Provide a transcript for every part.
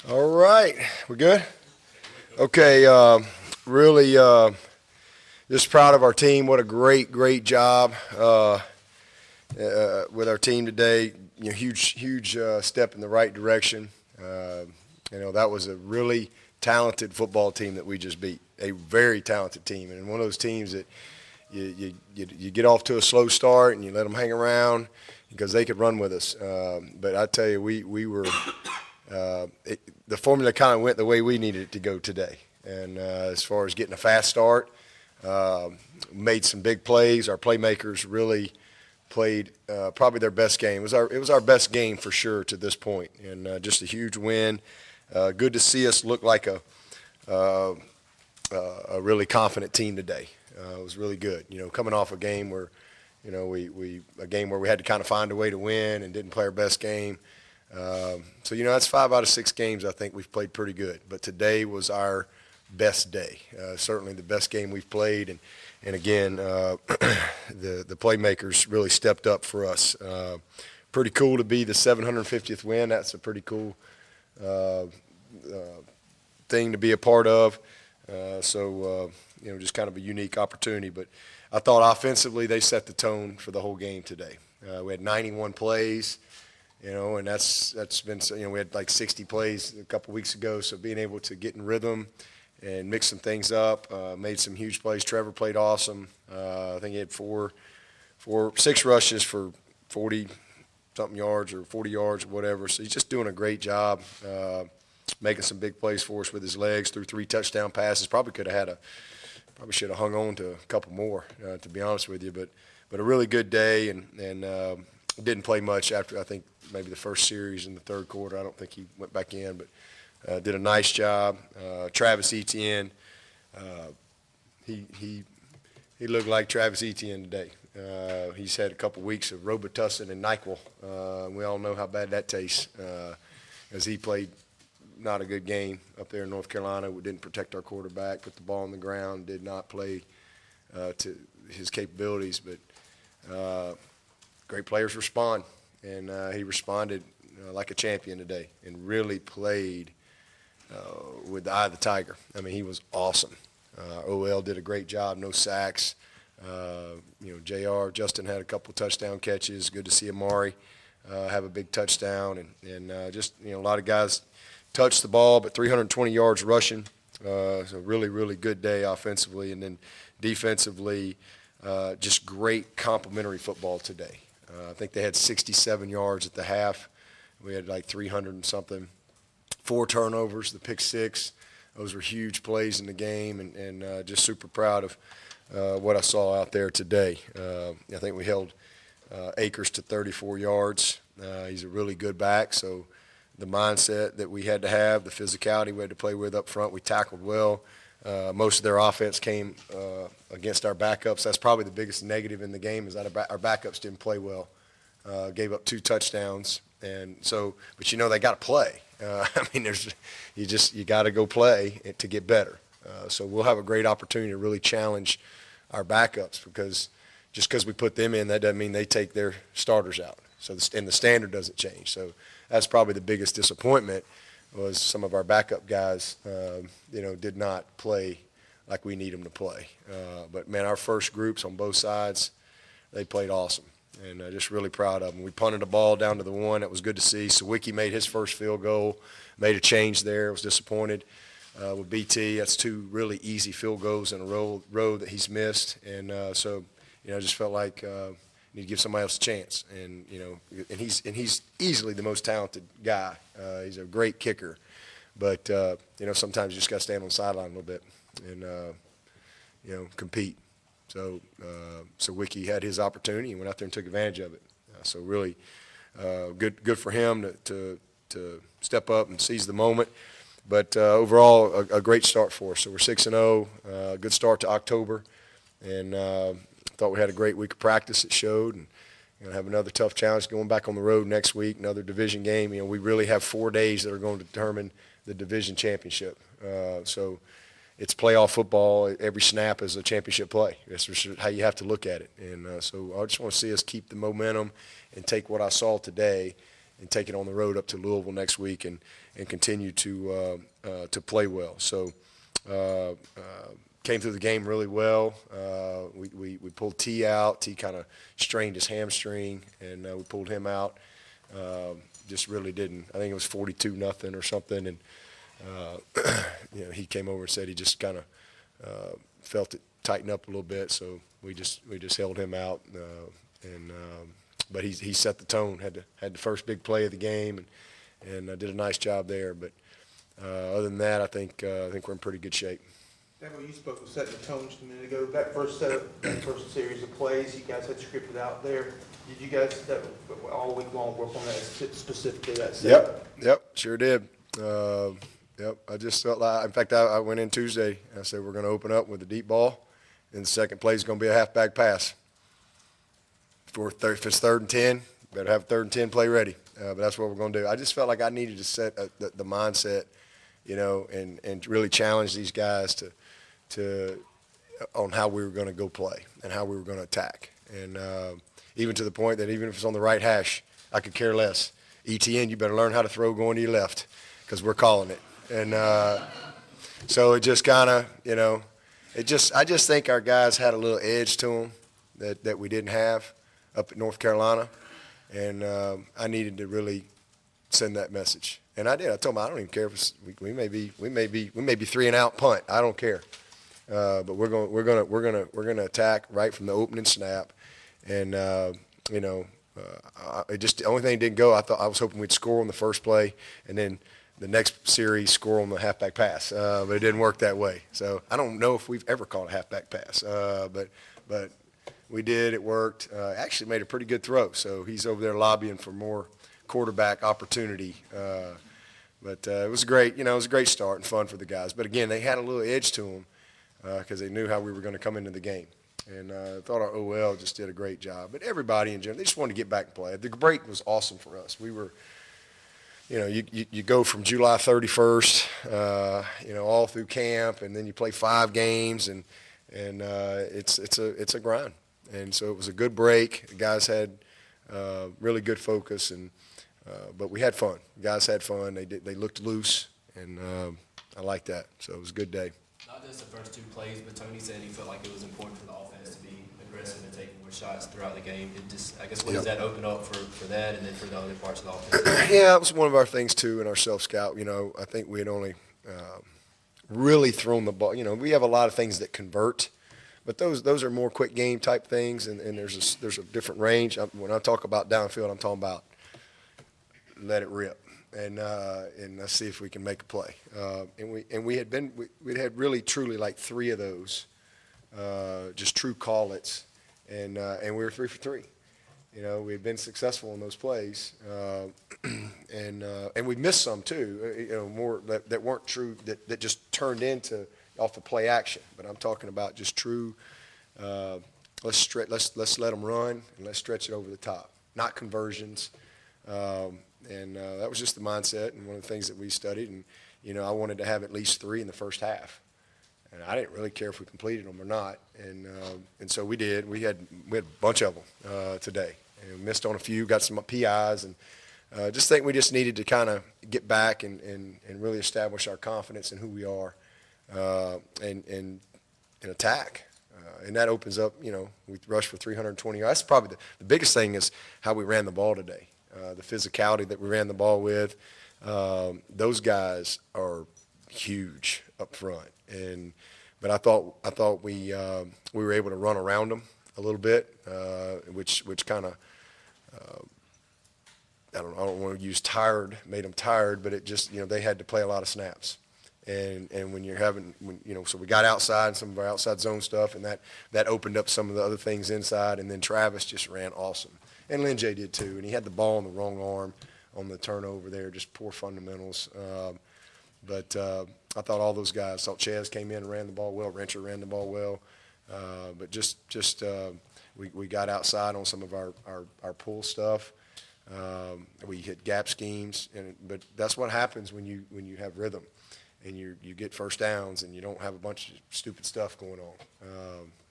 All right, we good? Okay, really just proud of our team. What a great job with our team today. Huge step in the right direction. That was a really talented football team that we just beat. A very talented team, and one of those teams that you get off to a slow start and you let them hang around because they could run with us. But I tell you, we were. The formula kind of went the way we needed it to go today. And as far as getting a fast start, made some big plays. Our playmakers really played probably their best game. It was our best game for sure to this point, and just a huge win. Good to see us look like a really confident team today. It was really good. Coming off a game where, we had to kind of find a way to win and didn't play our best game. That's 5 out of 6 games I think we've played pretty good. But today was our best day, certainly the best game we've played. And again, the playmakers really stepped up for us. Pretty cool to be the 750th win. That's a pretty cool thing to be a part of. Just kind of a unique opportunity. But I thought offensively they set the tone for the whole game today. We had 91 plays. And that's been, we had like 60 plays a couple weeks ago, so being able to get in rhythm and mix some things up, made some huge plays. Trevor played awesome. I think he had 6 rushes for 40-something yards or 40 yards or whatever, so he's just doing a great job, making some big plays for us with his legs, threw 3 touchdown passes. Probably should have hung on to a couple more, to be honest with you, but a really good day, and didn't play much after, I think, maybe the first series in the third quarter. I don't think he went back in, but did a nice job. Travis Etienne, he looked like Travis Etienne today. He's had a couple weeks of Robitussin and NyQuil. We all know how bad that tastes, as he played not a good game up there in North Carolina. We didn't protect our quarterback, put the ball on the ground, did not play to his capabilities, but great players respond, and he responded like a champion today and really played with the eye of the tiger. I mean, he was awesome. OL did a great job, no sacks. Justin had a couple touchdown catches. Good to see Amari have a big touchdown, and a lot of guys touched the ball, but 320 yards rushing. So really good day offensively, and then defensively, just great complementary football today. I think they had 67 yards at the half. We had like 300 and something. 4 turnovers, the pick 6. Those were huge plays in the game, and just super proud of what I saw out there today. I think we held Akers to 34 yards. He's a really good back, so the mindset that we had to have, the physicality we had to play with up front, we tackled well. Most of their offense came against our backups. That's probably the biggest negative in the game, is that our backups didn't play well. Gave up 2 touchdowns, and so, but they got to play. You got to go play to get better. So we'll have a great opportunity to really challenge our backups, because just because we put them in, that doesn't mean they take their starters out. So and the standard doesn't change. So that's probably the biggest disappointment, was some of our backup guys, did not play like we need them to play. But, man, our first groups on both sides, they played awesome, and just really proud of them. We punted the ball down to the 1. It was good to see. Sawicki made his first field goal, made a change there. I was disappointed with BT. That's 2 really easy field goals in a row that he's missed. And I just felt like need to give somebody else a chance, and he's easily the most talented guy. He's a great kicker, but sometimes you just got to stand on the sideline a little bit and compete. So Wiki had his opportunity and went out there and took advantage of it. So really good for him to step up and seize the moment. But overall, a great start for us. So we're 6-0, good start to October, and thought we had a great week of practice. It showed, and have another tough challenge going back on the road next week, another division game. We really have 4 days that are going to determine the division championship. So it's playoff football. Every snap is a championship play. That's how you have to look at it. And so I just want to see us keep the momentum and take what I saw today and take it on the road up to Louisville next week and continue to play well. So came through the game really well. We pulled T out. T kind of strained his hamstring, and we pulled him out. Just really didn't. I think it was 42-0 or something, and he came over and said he just kind of felt it tighten up a little bit. So we just held him out, but he set the tone. Had the first big play of the game, and did a nice job there. But other than that, I think we're in pretty good shape. Dabo, you spoke of setting the tone just a minute ago. That first series of plays you guys had scripted out there. Did you guys all week long work on that specifically? That set? Yep, sure did. Yep, I just felt like, in fact, I went in Tuesday. I said we're going to open up with a deep ball, and the second play is going to be a halfback pass. If it's 3rd and 10, better have a 3rd and 10 play ready. But that's what we're going to do. I just felt like I needed to set the mindset, and really challenge these guys on how we were going to go play and how we were going to attack. And even to the point that even if it's on the right hash, I could care less. ETN, you better learn how to throw going to your left because we're calling it. And so it just kind of, I just think our guys had a little edge to them that we didn't have up at North Carolina. And I needed to really send that message. And I did. I told them I don't even care if it's, we may be 3 and out punt. I don't care. But we're gonna attack right from the opening snap, and it just the only thing that didn't go. I was hoping we'd score on the first play, and then the next series score on the halfback pass, but it didn't work that way. So I don't know if we've ever caught a halfback pass, but we did. It worked. Actually made a pretty good throw. So he's over there lobbying for more quarterback opportunity. But it was great. It was a great start and fun for the guys. But again, they had a little edge to them. Because they knew how we were going to come into the game. And I thought our OL just did a great job. But everybody in general, they just wanted to get back and play. The break was awesome for us. We were, you go from July 31st, all through camp, and then you play 5 games, and it's a grind. And so it was a good break. The guys had really good focus, but we had fun. The guys had fun. They looked loose, and I liked that. So it was a good day. Not just the first 2 plays, but Tony said he felt like it was important for the offense to be aggressive and take more shots throughout the game. I guess what does that open up for that and then for the other parts of the offense? Yeah, it was one of our things, too, in our self-scout. I think we had only really thrown the ball. We have a lot of things that convert, but those are more quick game type things, and there's a different range. When I talk about downfield, I'm talking about let it rip. And let's see if we can make a play. We had really truly like 3 of those, just true call-its, and we were 3 for 3. We had been successful in those plays, and we missed some too. More that weren't true that just turned into off the play action. But I'm talking about just true. Let's let them run and let's stretch it over the top, not conversions. And that was just the mindset and one of the things that we studied. And, I wanted to have at least 3 in the first half. And I didn't really care if we completed them or not. And so we did. We had a bunch of them today. And we missed on a few, got some PIs. And just think we just needed to kind of get back and really establish our confidence in who we are and attack. And that opens up, we rushed for 320 yards. That's probably the biggest thing is how we ran the ball today. The physicality that we ran the ball with, those guys are huge up front. But I thought we were able to run around them a little bit, which kind of I don't want to use tired, made them tired, but it just they had to play a lot of snaps. And when you're so we got outside and some of our outside zone stuff, and that opened up some of the other things inside. And then Travis just ran awesome. And Lynn J did too, and he had the ball on the wrong arm on the turnover there, just poor fundamentals. But I thought all those guys, I thought Chaz came in and ran the ball well, Rencher ran the ball well. But we got outside on some of our pull stuff. We hit gap schemes, but that's what happens when you have rhythm and you get first downs and you don't have a bunch of stupid stuff going on.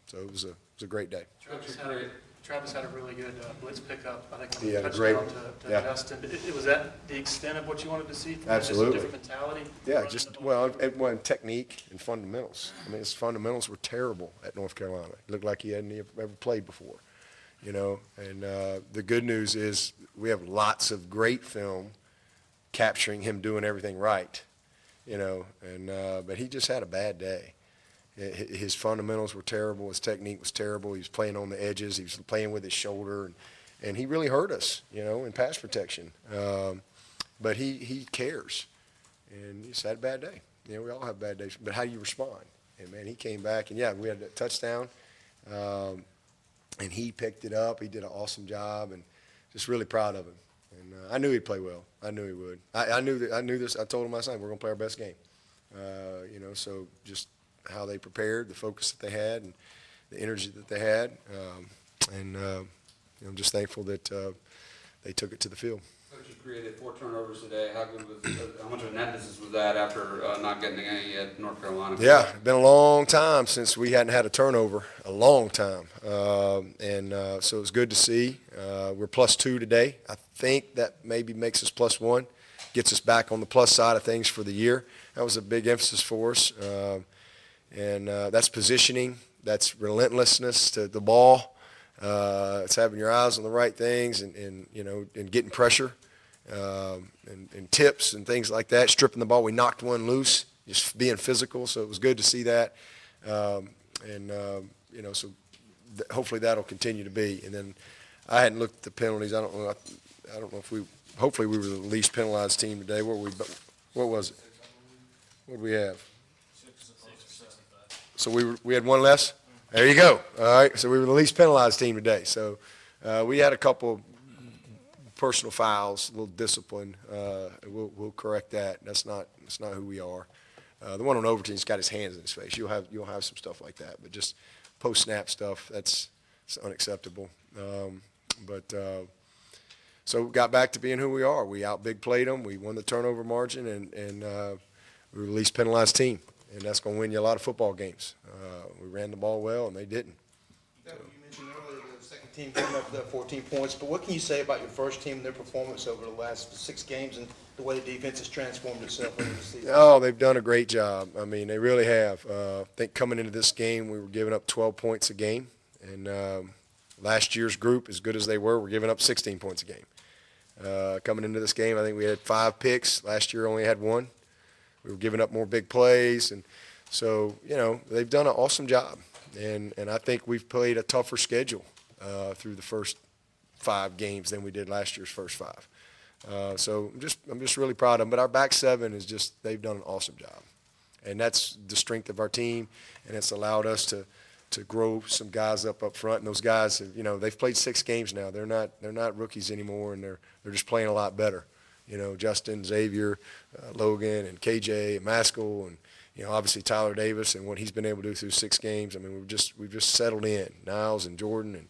So it was a great day. Travis had a really good blitz pickup, I think, He on had the a great touchdown one. to Yeah. Justin. Was that the extent of what you wanted to see from him? Absolutely. Just a different mentality? Yeah, running just, the ball? well, it went technique and fundamentals. I mean, his fundamentals were terrible at North Carolina. It looked like he hadn't ever played before, you know. And the good news is we have lots of great film capturing him doing everything right, you know. And but he just had a bad day. His fundamentals were terrible. His technique was terrible. He was playing on the edges. He was playing with his shoulder, and he really hurt us, you know, in pass protection. But he cares, and he just had a bad day. You know, we all have bad days. But how do you respond? And, man, he came back, and, yeah, we had that touchdown, and he picked it up. He did an awesome job, and just really proud of him. And I knew he'd play well. I knew he would. I knew this. I told him last night, we're going to play our best game. You know, so just how they prepared, the focus that they had, and the energy that they had. You know, I'm just thankful that they took it to the field. Coach, you created 4 turnovers today. How much of an emphasis was that after not getting any at North Carolina? Yeah, it's been a long time since we hadn't had a turnover, a long time. So it was good to see. We're +2 today. I think that maybe makes us +1, gets us back on the plus side of things for the year. That was a big emphasis for us. That's positioning. That's relentlessness to the ball. It's having your eyes on the right things and you know, and getting pressure and tips and things like that, stripping the ball. We knocked one loose, just being physical, so it was good to see that. You know, so hopefully that'll continue to be. And then I hadn't looked at the penalties. I don't know if hopefully we were the least penalized team today. What was it? What did we have? So we had one less? There you go. All right, so we were the least penalized team today. So we had a couple personal fouls, a little discipline. We'll correct that. That's not who we are. The one on Overton's got his hands in his face. You'll have some stuff like that, but just post-snap stuff, it's unacceptable. So we got back to being who we are. We out-big played them. We won the turnover margin, and we were the least penalized team. And that's going to win you a lot of football games. We ran the ball well, and they didn't. You mentioned earlier the second team came up with 14 points, but what can you say about your first team and their performance over the last 6 games and the way the defense has transformed itself over the season? Oh, they've done a great job. I mean, they really have. I think coming into this game, we were giving up 12 points a game. And last year's group, as good as they were giving up 16 points a game. Coming into this game, I think we had 5 picks. Last year only had 1. We were giving up more big plays. And so, you know, they've done an awesome job. And I think we've played a tougher schedule through the first 5 games than we did last year's first 5. So I'm just really proud of them. But our back 7 is just, they've done an awesome job. And that's the strength of our team, and it's allowed us to grow some guys up front. And those guys, you know, they've played 6 games now. They're not rookies anymore, and they're just playing a lot better. You know, Justin, Xavier, Logan, and KJ, and Maskell, and, you know, obviously Tyler Davis and what he's been able to do through 6 games. I mean, we've just settled in. Niles and Jordan and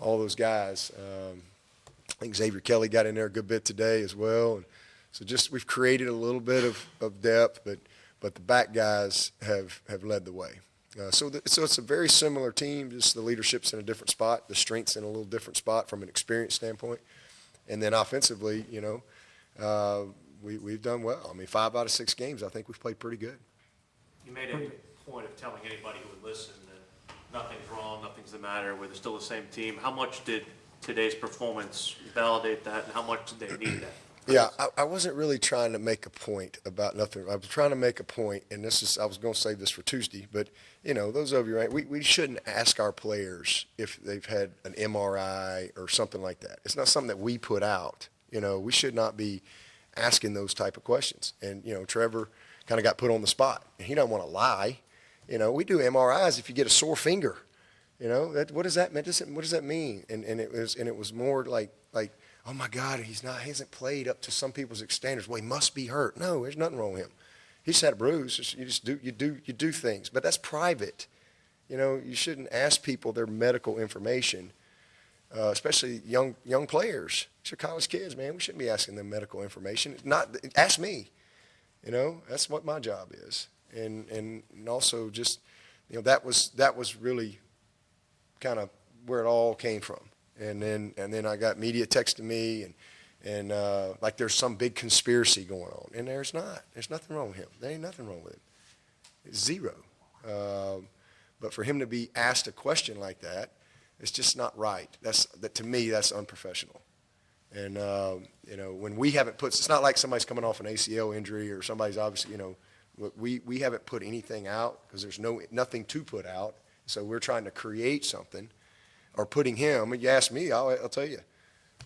all those guys. I think Xavier Kelly got in there a good bit today as well. And so just we've created a little bit of depth, but the back guys have led the way. So it's a very similar team, just the leadership's in a different spot, the strength's in a little different spot from an experience standpoint. And then offensively, you know, we've done well. I mean, 5 out of 6 games, I think we've played pretty good. You made a point of telling anybody who would listen that nothing's wrong, nothing's the matter, we're still the same team. How much did today's performance validate that, and how much did they need that? Yeah, I wasn't really trying to make a point about nothing. I was trying to make a point, and I was going to save this for Tuesday, but, you know, those of you, right, we shouldn't ask our players if they've had an MRI or something like that. It's not something that we put out. You know, we should not be asking those type of questions. And, you know, Trevor kind of got put on the spot, and he don't want to lie. You know, we do MRIs if you get a sore finger. You know, what does that mean? What does that mean? And it was more like, oh my God, he hasn't played up to some people's standards. Well, he must be hurt. No, there's nothing wrong with him. He just had a bruise. You do things, but that's private. You know, you shouldn't ask people their medical information, especially young players. These are college kids, man. We shouldn't be asking them medical information. Ask me. You know, that's what my job is. And also just, you know, that was really kind of where it all came from. And then I got media texting me and like there's some big conspiracy going on. And there's not. There's nothing wrong with him. There ain't nothing wrong with him. It's zero. But for him to be asked a question like that, it's just not right. To me, that's unprofessional. And, when we haven't it's not like somebody's coming off an ACL injury or somebody's obviously, we haven't put anything out because there's nothing to put out. So we're trying to create something or putting him, you ask me, I'll tell you.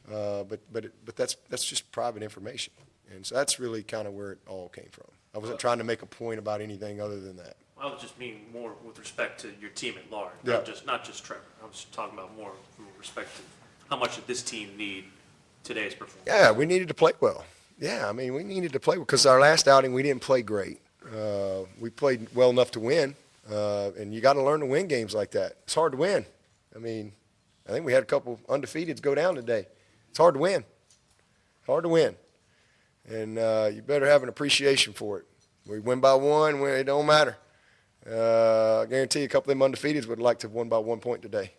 But that's just private information. And so that's really kind of where it all came from. I wasn't trying to make a point about anything other than that. I was just meaning more with respect to your team at large, Yeah. not just Trevor. I was talking about more from respect to how much did this team need today's performance? Yeah, we needed to play well. Yeah, I mean, we needed to play well because our last outing we didn't play great. We played well enough to win, and you got to learn to win games like that. It's hard to win. I mean, I think we had a couple undefeateds go down today. It's hard to win. Hard to win. And you better have an appreciation for it. We win by one, it don't matter. I guarantee you a couple of them undefeateds would like to have won by 1 point today.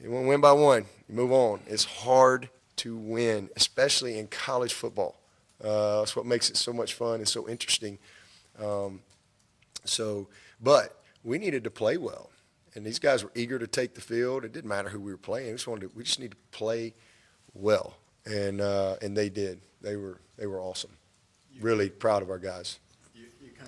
You want to win by one, you move on. It's hard to win, especially in college football. That's what makes it so much fun and so interesting. But we needed to play well. And these guys were eager to take the field. It didn't matter who we were playing. We just need to play well. And they did. They were awesome. Really proud of our guys.